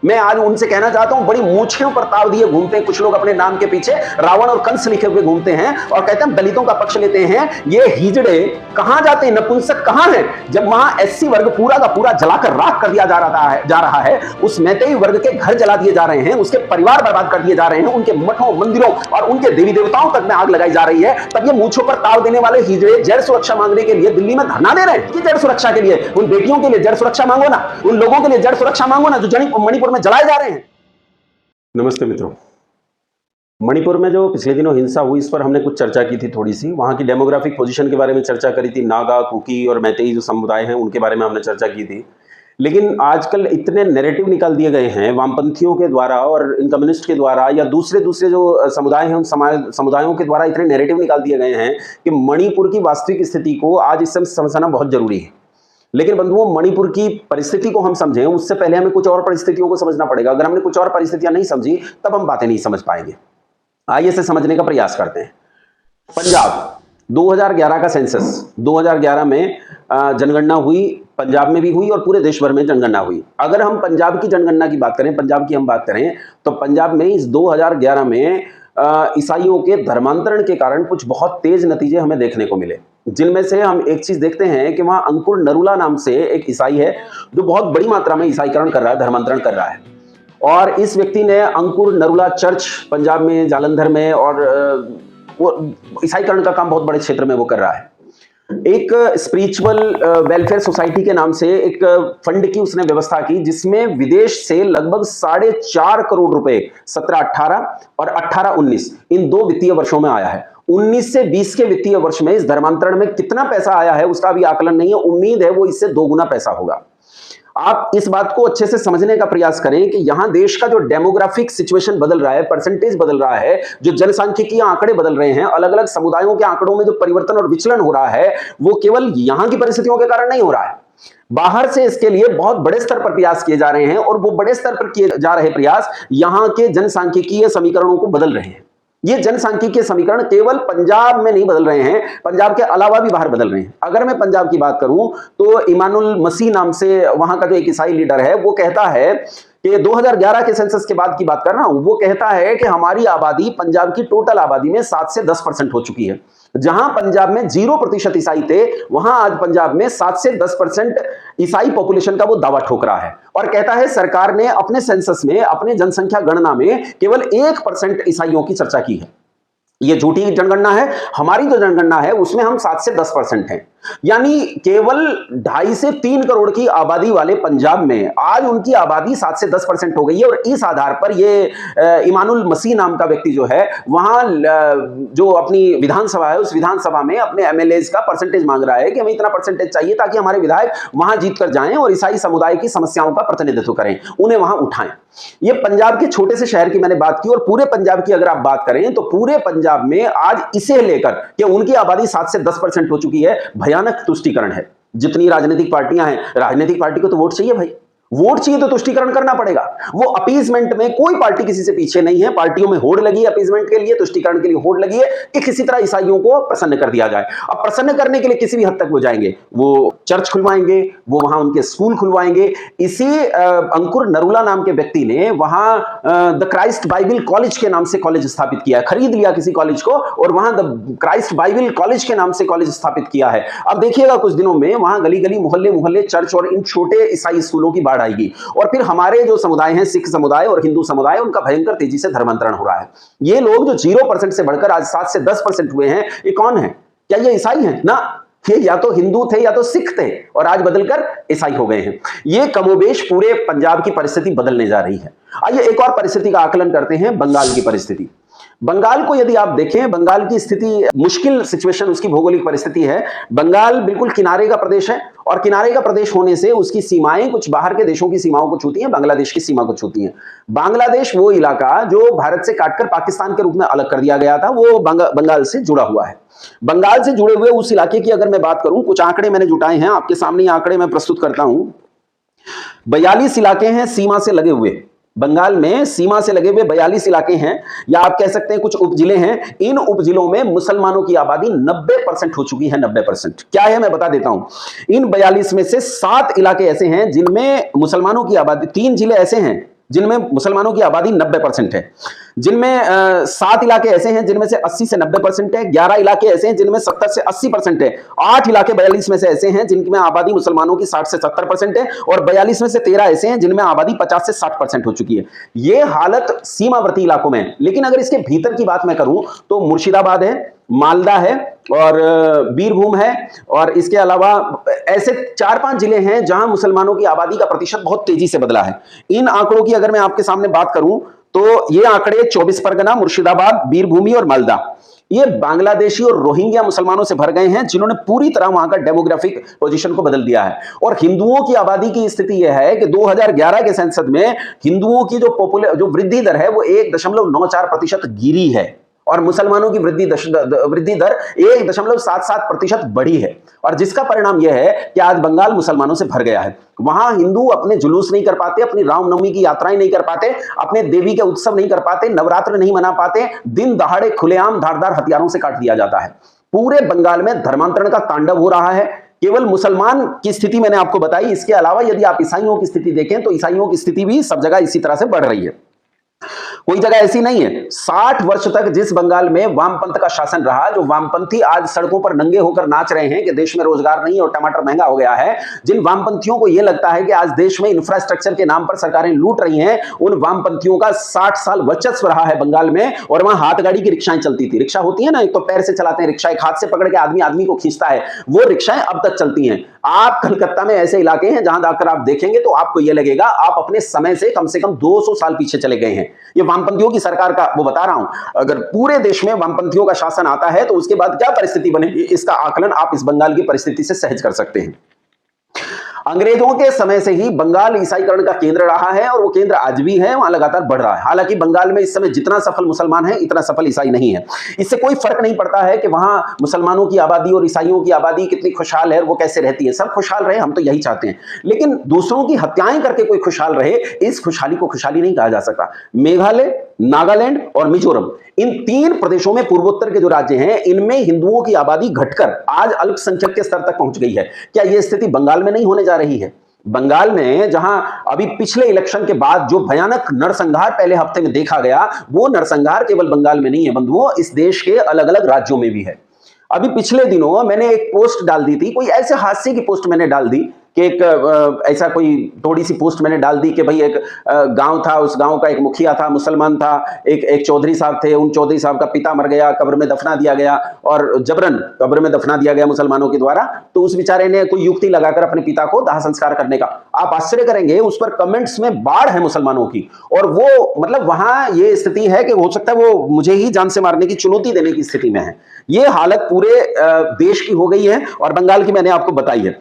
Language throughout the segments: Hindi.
मैं आज उनसे कहना चाहता हूं, बड़ी मूंछों पर ताव दिए घूमते हैं कुछ लोग अपने नाम के पीछे, रावण और कंस लिखे हुए घूमते हैं और कहते हैं दलितों का पक्ष लेते हैं। ये हिजड़े कहां जाते हैं, नपुंसक कहां है? जब वहां एससी वर्ग पूरा का पूरा जलाकर राख कर दिया जा रहा है, उस मैतेई वर्ग के घर जला दिए जा रहे हैं, उसके परिवार बर्बाद कर दिए जा रहे हैं, उनके मठों मंदिरों और उनके देवी देवताओं तक में आग लगाई जा रही है, तब ये मूंछों पर ताव देने वाले हिजड़े जड़ सुरक्षा मांगने के लिए दिल्ली में धरना दे रहे हैं कि जड़ सुरक्षा के लिए, उन बेटियों के लिए जड़ सुरक्षा मांगो ना, उन लोगों के लिए जड़ सुरक्षा मांगो ना जो मणिपुर में जलाए जा रहे हैं। नमस्ते मित्रों, मणिपुर में जो पिछले दिनों हिंसा हुई इस पर हमने कुछ चर्चा की थी, थोड़ी सी वहां की डेमोग्राफिक पोजीशन के बारे में चर्चा करी थी। नागा, कुकी और मैतेई जो समुदाय हैं उनके बारे में हमने चर्चा की थी। लेकिन आजकल इतने नैरेटिव निकाल दिए गए हैं वामपंथियों के द्वारा और इन कम्युनिस्ट के द्वारा या दूसरे जो समुदाय हैं उन समुदायों के द्वारा इतने नैरेटिव निकाल दिए गए हैं कि मणिपुर की वास्तविक स्थिति को आज इस समय समझना बहुत जरूरी है। लेकिन बंधुओं, मणिपुर की परिस्थिति को हम समझें उससे पहले हमें कुछ और परिस्थितियों को समझना पड़ेगा। अगर हमने कुछ और परिस्थितियां नहीं समझी तब हम बातें नहीं समझ पाएंगे। आइए इसे समझने का प्रयास करते हैं। पंजाब 2011 का सेंसस, 2011 में जनगणना हुई, पंजाब में भी हुई और पूरे देश भर में जनगणना हुई। अगर हम पंजाब की जनगणना की बात करें, पंजाब की हम बात करें, तो पंजाब में इस 2011 में ईसाइयों के धर्मांतरण के कारण कुछ बहुत तेज नतीजे हमें देखने को मिले, जिनमें से हम एक चीज देखते हैं कि वहां अंकुर नरूला नाम से एक ईसाई है जो बहुत बड़ी मात्रा में ईसाईकरण कर रहा है, धर्मांतरण कर रहा है। और इस व्यक्ति ने अंकुर नरूला चर्च पंजाब में, जालंधर में, और वो ईसाईकरण का काम बहुत बड़े क्षेत्र में वो कर रहा है। एक स्पिरिचुअल वेलफेयर सोसाइटी के नाम से एक फंड की उसने व्यवस्था की, जिसमें विदेश से लगभग 4.5 करोड़ रुपए 17-18 और 18-19 इन 2 वित्तीय वर्षों में आया है। 19 से 20 के वित्तीय वर्ष में इस धर्मांतरण में कितना पैसा आया है उसका भी आकलन नहीं है। उम्मीद है वो इससे 2 गुना पैसा होगा। आप इस बात को अच्छे से समझने का प्रयास करें कि यहां देश का जो डेमोग्राफिक सिचुएशन बदल रहा है, परसेंटेज बदल रहा है, जो जनसांख्यिकीय आंकड़े बदल रहे हैं, अलग अलग समुदायों के आंकड़ों में जो परिवर्तन और विचलन हो रहा है, वो केवल यहां की परिस्थितियों के कारण नहीं हो रहा है। बाहर से इसके लिए बहुत बड़े स्तर पर प्रयास किए जा रहे हैं और वो बड़े स्तर पर किए जा रहे प्रयास यहां के जनसांख्यिकीय समीकरणों को बदल रहे हैं। ये जनसांख्यिकीय समीकरण केवल पंजाब में नहीं बदल रहे हैं, पंजाब के अलावा भी बाहर बदल रहे हैं। अगर मैं पंजाब की बात करूं तो इमानुल मसीह नाम से वहां का जो एक ईसाई लीडर है, वो कहता है कि 2011 के सेंसस के बाद की बात कर रहा हूं, वो कहता है कि हमारी आबादी पंजाब की टोटल आबादी में 7 से 10% हो चुकी है। जहां पंजाब में 0% ईसाई थे, वहां आज पंजाब में 7 से 10% ईसाई पॉपुलेशन का वो दावा ठोक रहा है और कहता है सरकार ने अपने सेंसस में, अपने जनसंख्या गणना में केवल 1% ईसाइयों की चर्चा की है। ये झूठी जनगणना है। हमारी जो जनगणना है उसमें हम 7 से 10% हैं, यानी केवल 2.5 से 3 करोड़ की आबादी वाले पंजाब में आज उनकी आबादी 7 से 10% हो गई है। और इस आधार पर ये इमानुल मसीह नाम का व्यक्ति जो है वहां जो अपनी विधानसभा है, उस विधानसभा में अपने एमएलएज का परसेंटेज मांग रहा है कि हमें इतना परसेंटेज चाहिए ताकि हमारे विधायक वहां जीत कर जाएं और ईसाई समुदाय की समस्याओं का प्रतिनिधित्व करें, उन्हें वहां उठाएं। ये पंजाब के छोटे से शहर की मैंने बात की, और पूरे पंजाब की अगर आप बात करें तो पूरे पंजाब में आज इसे लेकर कि उनकी आबादी 7 से 10% हो चुकी है, भयानक तुष्टीकरण है। जितनी राजनीतिक पार्टियां हैं, राजनीतिक पार्टी को तो वोट चाहिए भाई, वोट चाहिए तो तुष्टीकरण करना पड़ेगा। वो अपीजमेंट में कोई पार्टी किसी से पीछे नहीं है। पार्टियों में होड़ लगी है अपीजमेंट के लिए, तुष्टीकरण के लिए होड़ लगी है कि किसी तरह ईसाइयों को प्रसन्न कर दिया जाए। अब प्रसन्न करने के लिए किसी भी हद तक वो जाएंगे, वो चर्च खुलवाएंगे, वो वहां उनके स्कूल खुलवाएंगे। इसी अंकुर नरूला नाम के व्यक्ति ने वहां द क्राइस्ट बाइबल कॉलेज के नाम से कॉलेज स्थापित किया है, खरीद लिया किसी कॉलेज को और वहां द क्राइस्ट बाइबल कॉलेज के नाम से कॉलेज स्थापित किया है। अब देखिएगा कुछ दिनों में वहां गली गली, मोहल्ले मोहल्ले चर्च और इन छोटे ईसाई स्कूलों की बाढ़ आएगी। और फिर हमारे जो समुदाय हैं, सिख समुदाय और हिंदू समुदाय, उनका भयंकर तेजी से धर्मांतरण हो रहा है। ये लोग जो 0% से बढ़कर आज 7 से 10% हुए हैं, ये कौन है? क्या ये ईसाई हैं? ना, ये या तो हिंदू थे या तो सिख थे और आज बदलकर ईसाई हो गए हैं। ये कमोबेश पूरे पंजाब की परिस्थिति बदलने जा रही है। आइए एक और परिस्थिति का आकलन करते हैं, बंगाल की परिस्थिति। बंगाल को यदि आप देखें, बंगाल की स्थिति मुश्किल सिचुएशन, उसकी भौगोलिक परिस्थिति है। बंगाल बिल्कुल किनारे का प्रदेश है और किनारे का प्रदेश होने से उसकी सीमाएं कुछ बाहर के देशों की सीमाओं को छूती हैं, बांग्लादेश की सीमा को छूती हैं। बांग्लादेश वो इलाका जो भारत से काटकर पाकिस्तान के रूप में अलग कर दिया गया था, वो बंगाल से जुड़ा हुआ है। बंगाल से जुड़े हुए उस इलाके की अगर मैं बात करूं, कुछ आंकड़े मैंने जुटाए हैं, आपके सामने आंकड़े मैं प्रस्तुत करता हूं। 42 इलाके हैं सीमा से लगे हुए। बंगाल में सीमा से लगे हुए 42 इलाके हैं, या आप कह सकते हैं कुछ उपजिले हैं। इन उपजिलों में मुसलमानों की आबादी 90% हो चुकी है। 90% क्या है मैं बता देता हूं। इन 42 में से 7 इलाके ऐसे हैं जिनमें मुसलमानों की आबादी, 3 जिले ऐसे हैं जिनमें मुसलमानों की आबादी 90% है, जिनमें 7 इलाके ऐसे हैं जिनमें से 80 से 90% है, 11 इलाके ऐसे हैं जिनमें 70 से 80% है, 8 इलाके 42 में से ऐसे हैं जिनमें आबादी मुसलमानों की 60 से 70% है, और 42 में से 13 ऐसे हैं जिनमें आबादी 50 से 60% हो चुकी है। ये हालत सीमावर्ती इलाकों में है। लेकिन अगर इसके भीतर की बात मैं करूं तो मुर्शिदाबाद है, मालदा है और बीरभूम है, और इसके अलावा ऐसे 4-5 जिले हैं जहां मुसलमानों की आबादी का प्रतिशत बहुत तेजी से बदला है। इन आंकड़ों की अगर मैं आपके सामने बात करूं तो ये आंकड़े 24 परगना, मुर्शिदाबाद, बीरभूमि और मालदा, ये बांग्लादेशी और रोहिंग्या मुसलमानों से भर गए हैं जिन्होंने पूरी तरह वहां का डेमोग्राफिक पोजीशन को बदल दिया है। और हिंदुओं की आबादी की स्थिति यह है कि 2011 के सेंसस में हिंदुओं की जो वृद्धि दर है वो 1.94% गिरी है, और मुसलमानों की वृद्धि दर 1.77% बढ़ी है। और जिसका परिणाम यह है कि आज बंगाल मुसलमानों से भर गया है। वहां हिंदू अपने जुलूस नहीं कर पाते, अपनी रामनवमी की यात्राएं नहीं कर पाते, अपने देवी के उत्सव नहीं कर पाते, नवरात्र नहीं मना पाते, दिन दहाड़े खुलेआम धारदार हथियारों से काट दिया जाता है। पूरे बंगाल में धर्मांतरण का तांडव हो रहा है। केवल मुसलमान की स्थिति मैंने आपको बताई, इसके अलावा यदि आप ईसाइयों की स्थिति देखें तो ईसाइयों की स्थिति भी सब जगह इसी तरह से बढ़ रही है, कोई जगह ऐसी नहीं है। 60 वर्ष तक जिस बंगाल में वामपंथ का शासन रहा, जो वामपंथी आज सड़कों पर नंगे होकर नाच रहे हैं कि देश में रोजगार नहीं और टमाटर महंगा हो गया है, जिन वामपंथियों को यह लगता है कि आज देश में इंफ्रास्ट्रक्चर के नाम पर सरकारें लूट रही हैं, उन वामपंथियों का 60 साल वर्चस्व रहा है बंगाल में। और वहां हाथगाड़ी की रिक्शाएं चलती थी। रिक्शा होती है ना, एक तो पैर से चलाते हैं रिक्शा, एक हाथ से पकड़ के आदमी आदमी को खींचता है, वो रिक्शाएं अब तक चलती हैं। आप कलकत्ता में ऐसे इलाके हैं जहां जाकर आप देखेंगे तो आपको यह लगेगा आप अपने समय से कम 200 साल पीछे चले गए हैं। ये वामपंथियों की सरकार का वो बता रहा हूं। अगर पूरे देश में वामपंथियों का शासन आता है तो उसके बाद क्या परिस्थिति बनेगी, इसका आकलन आप इस बंगाल की परिस्थिति से सहज कर सकते हैं। अंग्रेजों के समय से ही बंगाल ईसाईकरण का केंद्र रहा है और वो केंद्र आज भी है, वहां लगातार बढ़ रहा है। हालांकि बंगाल में इस समय जितना सफल मुसलमान है इतना सफल ईसाई नहीं है। इससे कोई फर्क नहीं पड़ता है कि वहां मुसलमानों की आबादी और ईसाइयों की आबादी कितनी खुशहाल है और वो कैसे रहती है। सब खुशहाल रहे, हम तो यही चाहते हैं। लेकिन दूसरों की हत्याएं करके कोई खुशहाल रहे, इस खुशहाली को खुशहाली नहीं कहा जा सकता। मेघालय, नागालैंड और मिजोरम, इन 3 प्रदेशों में पूर्वोत्तर के जो राज्य हैं, इनमें हिंदुओं की आबादी घटकर आज अल्पसंख्यक के स्तर तक पहुंच गई है। क्या यह स्थिति बंगाल में नहीं होने जा रही है? बंगाल में जहां अभी पिछले इलेक्शन के बाद जो भयानक नरसंहार पहले हफ्ते में देखा गया, वो नरसंहार केवल बंगाल में नहीं है बंधुओं, इस देश के अलग अलग राज्यों में भी है। अभी पिछले दिनों मैंने एक पोस्ट डाल दी थी, कोई ऐसे हादसे की पोस्ट मैंने डाल दी कि एक ऐसा कोई थोड़ी सी पोस्ट मैंने डाल दी कि भाई एक गांव था, उस गांव का एक मुखिया था, मुसलमान था, एक चौधरी साहब थे, उन चौधरी साहब का पिता मर गया, कब्र में दफना दिया गया और जबरन कब्र में दफना दिया गया मुसलमानों के द्वारा। तो उस बेचारे ने कोई युक्ति लगाकर अपने पिता को दाह संस्कार करने का, आप आश्चर्य करेंगे उस पर कमेंट्स में बाढ़ है मुसलमानों की। और वो मतलब वहां ये स्थिति है कि हो सकता है वो मुझे ही जान से मारने की चुनौती देने की स्थिति में है। ये हालत पूरे देश की हो गई है और बंगाल की मैंने आपको बताई है।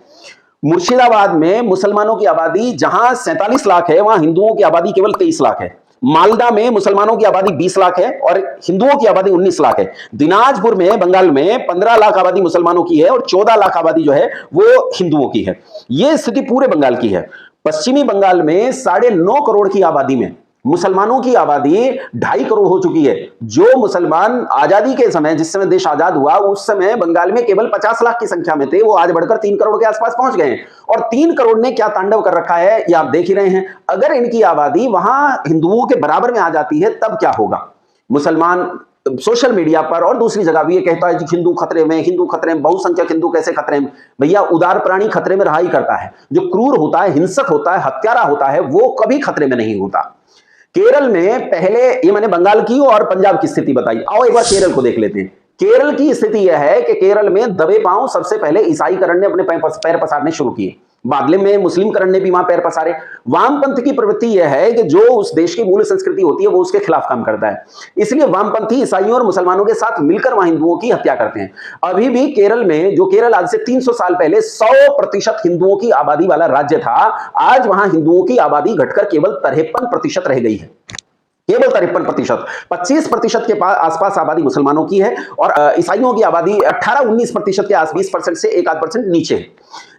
मुर्शिदाबाद में मुसलमानों की आबादी जहां 47 लाख है, वहां हिंदुओं की आबादी केवल 23 लाख है। मालदा में मुसलमानों की आबादी 20 लाख है और हिंदुओं की आबादी 19 लाख है। दिनाजपुर में बंगाल में 15 लाख आबादी मुसलमानों की है और 14 लाख आबादी जो है वो हिंदुओं की है। यह स्थिति पूरे बंगाल की है। पश्चिमी बंगाल में 9.5 करोड़ की आबादी में मुसलमानों की आबादी 2.5 करोड़ हो चुकी है। जो मुसलमान आजादी के समय, जिस समय देश आजाद हुआ, उस समय बंगाल में केवल 50 लाख की संख्या में थे, वो आज बढ़कर 3 करोड़ के आसपास पहुंच गए हैं। और 3 करोड़ ने क्या तांडव कर रखा है ये आप देख ही रहे हैं। अगर इनकी आबादी वहां हिंदुओं के बराबर में आ जाती है तब क्या होगा। मुसलमान सोशल मीडिया पर और दूसरी जगह भी ये कहता है कि हिंदू खतरे में, हिंदू खतरे में, बहुसंख्यक हिंदू कैसे खतरे में। भैया उदार प्राणी खतरे में रहा ही करता है। जो क्रूर होता है, हिंसक होता है, हत्यारा होता है, वो कभी खतरे में नहीं होता। केरल में पहले, ये मैंने बंगाल की और पंजाब की स्थिति बताई, आओ एक बार केरल को देख लेते हैं। केरल की स्थिति यह है कि केरल में दबे पांव सबसे पहले ईसाईकरण ने अपने पैर पसारने शुरू किए, बाद में मुस्लिमकरण ने भी वहां पैर पसारे। वामपंथ की प्रवृत्ति यह है कि जो उस देश की मूल संस्कृति होती है वो उसके खिलाफ काम करता है। इसलिए वामपंथी ईसाइयों और मुसलमानों के साथ मिलकर वहां हिंदुओं की हत्या करते हैं। अभी भी केरल में, जो केरल आज से 300 साल पहले 100% हिंदुओं की आबादी वाला राज्य था, आज वहां हिंदुओं की आबादी घटकर केवल 53% रह गई है। केवल 53%, 25% के आसपास आबादी मुसलमानों की है और ईसाइयों की आबादी 18-19% के आस 20% से 1-8% नीचे है।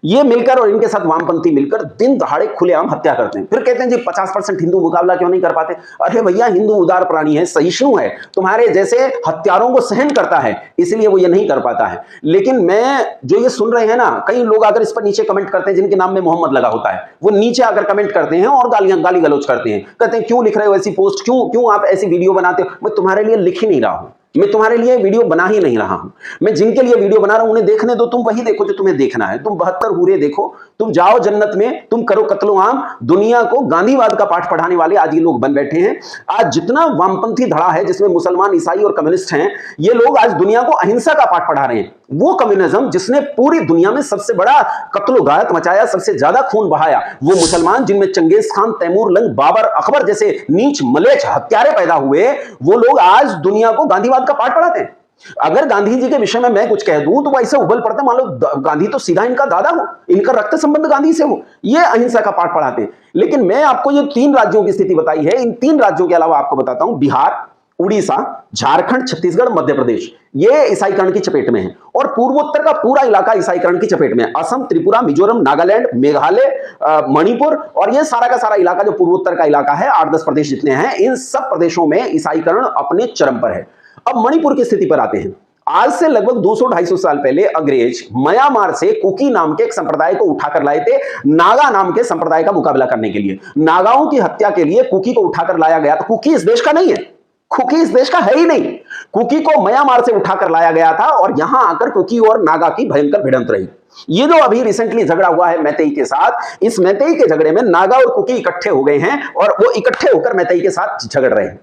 ये मिलकर और इनके साथ वामपंथी मिलकर दिन दहाड़े खुलेआम हत्या करते हैं। फिर कहते हैं जी 50% हिंदू मुकाबला क्यों नहीं कर पाते। अरे भैया, हिंदू उदार प्राणी है, सहिष्णु है, तुम्हारे जैसे हत्यारों को सहन करता है, इसलिए वो ये नहीं कर पाता है। लेकिन मैं जो ये सुन रहे हैं ना, कई लोग अगर इस पर नीचे कमेंट करते हैं जिनके नाम में मोहम्मद लगा होता है, वो नीचे आकर कमेंट करते हैं और गाली गलौज करते हैं, कहते हैं क्यों लिख रहे हो ऐसी पोस्ट, क्यों आप ऐसी वीडियो बनाते हो। मैं तुम्हारे लिए लिख ही नहीं रहा हूं, मैं तुम्हारे लिए वीडियो बना ही नहीं रहा हूं। मैं जिनके लिए वीडियो बना रहा हूं उन्हें देखने दो, तुम वही देखो जो तुम्हें देखना है। तुम 72 हूरे देखो, तुम जाओ जन्नत में, तुम करो कत्लो आम। दुनिया को गांधीवाद का पाठ पढ़ाने वाले आज ये लोग बन बैठे हैं। आज जितना वामपंथी धड़ा है जिसमें मुसलमान, ईसाई और कम्युनिस्ट हैं, ये लोग आज दुनिया को अहिंसा का पाठ पढ़ा रहे हैं। वो कम्युनिज्म जिसने पूरी दुनिया में सबसे बड़ा कत्लो गायत मचाया, सबसे ज्यादा खून बहाया, वो मुसलमान जिनमें Genghis Khan, Taimur lung, Babar, Akbar जैसे नीच मलेच्छ हत्यारे पैदा हुए, वो लोग आज दुनिया को गांधीवाद का पाठ पढ़ाते हैं। अगर गांधी जी के विषय में मैं कुछ कह दूं तो वैसे उबल पड़ता, मान लो गांधी तो सीधा इनका दादा हो, इनका रक्त संबंध गांधी से हो, ये अहिंसा का पाठ पढ़ाते हैं। लेकिन मैं आपको ये 3 राज्यों की स्थिति बताई है, इन 3 राज्यों के अलावा आपको बताता हूं, बिहार, उड़ीसा, झारखंड, छत्तीसगढ़, मध्य प्रदेश, ये ईसाईकरण की चपेट में है। और पूर्वोत्तर का पूरा इलाका ईसाईकरण की चपेट में है। असम, त्रिपुरा, मिजोरम, नागालैंड, मेघालय, मणिपुर और ये सारा का सारा इलाका जो पूर्वोत्तर का इलाका है, 8-10 प्रदेश जितने हैं, इन सब प्रदेशों में ईसाईकरण अपने चरम पर है। अब मणिपुर की स्थिति पर आते हैं। आज से लगभग 200-250 साल पहले अंग्रेज म्यांमार से कुकी नाम के एक संप्रदाय को उठाकर लाए थे, नागा नाम के संप्रदाय का मुकाबला करने के लिए। नागाओं की हत्या के लिए कुकी को उठाकर लाया गया। तो कुकी इस देश का नहीं है, कुकी इस देश का है ही नहीं। कुकी को म्यांमार से उठाकर लाया गया था और यहां आकर कुकी और नागा की भयंकर भिड़ंत रही। ये जो अभी रिसेंटली झगड़ा हुआ है मैतेई के साथ, इस मैतेई के झगड़े में नागा और कुकी इकट्ठे हो गए हैं और वो इकट्ठे होकर मैतेई के साथ झगड़ रहे हैं।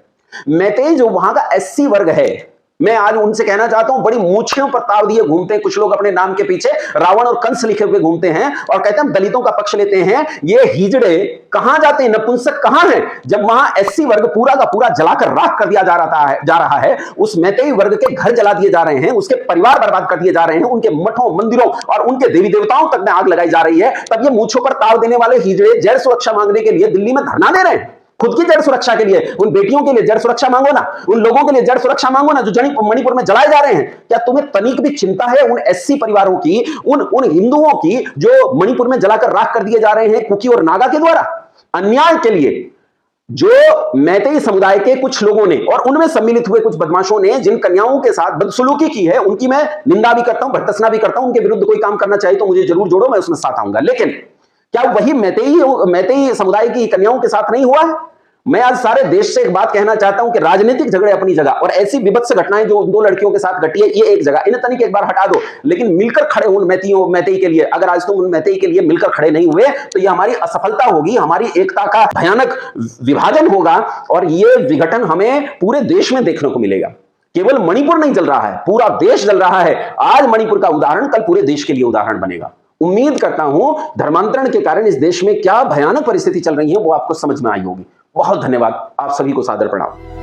मैतेई जो वहां का एससी वर्ग है, मैं आज उनसे कहना चाहता हूं, बड़ी मूंछों पर ताव दिए घूमते हैं कुछ लोग, अपने नाम के पीछे रावण और कंस लिखे हुए घूमते हैं और कहते हैं दलितों का पक्ष लेते हैं। ये हिजड़े कहां जाते हैं, नपुंसक कहां हैं, जब वहां एससी वर्ग पूरा का पूरा जलाकर राख कर दिया जा रहा है। उस मैतेई वर्ग के घर जला दिए जा रहे हैं, उसके परिवार बर्बाद कर दिए जा रहे हैं, उनके मठों, मंदिरों और उनके देवी देवताओं तक में आग लगाई जा रही है। तब ये मूंछों पर ताव देने वाले हिजड़े जड़ सुरक्षा मांगने के लिए दिल्ली में धरना दे रहे हैं। खुद की जड़ सुरक्षा के लिए, उन बेटियों के लिए जड़ सुरक्षा मांगो ना, उन लोगों के लिए जड़ सुरक्षा मांगो ना जो मणिपुर में जलाए जा रहे हैं। क्या तुम्हें तनिक भी चिंता है उन एससी परिवारों की, उन हिंदुओं की जो मणिपुर में जलाकर राख कर दिए जा रहे हैं कुकी और नागा के द्वारा? अन्याय के लिए जो मैतेई समुदाय के कुछ लोगों ने और उनमें सम्मिलित हुए कुछ बदमाशों ने जिन कन्याओं के साथ बदसलूकी की है, उनकी मैं निंदा भी करता हूं, भर्त्सना भी करता हूं। उनके विरुद्ध कोई काम करना चाहिए तो मुझे जरूर जोड़ो, मैं उसमें साथ आऊंगा। लेकिन क्या वही मैतेई समुदाय की कन्याओं के साथ नहीं हुआ है? मैं आज सारे देश से एक बात कहना चाहता हूं कि राजनीतिक झगड़े अपनी जगह और ऐसी विभत्स घटनाएं जो 2 लड़कियों के साथ घटी है, ये एक जगह, इन्हें तनिक एक बार हटा दो। लेकिन मिलकर खड़े हो उन मैतेई के लिए। अगर आज तुम उन मैतेई के लिए मिलकर खड़े नहीं हुए तो ये हमारी असफलता होगी, हमारी एकता का भयानक विभाजन होगा और ये विघटन हमें पूरे देश में देखने को मिलेगा। केवल मणिपुर नहीं जल रहा है, पूरा देश जल रहा है। आज मणिपुर का उदाहरण कल पूरे देश के लिए उदाहरण बनेगा। उम्मीद करता हूं धर्मांतरण के कारण इस देश में क्या भयानक परिस्थिति चल रही है वो आपको समझ में आई होगी। बहुत धन्यवाद, आप सभी को सादर प्रणाम।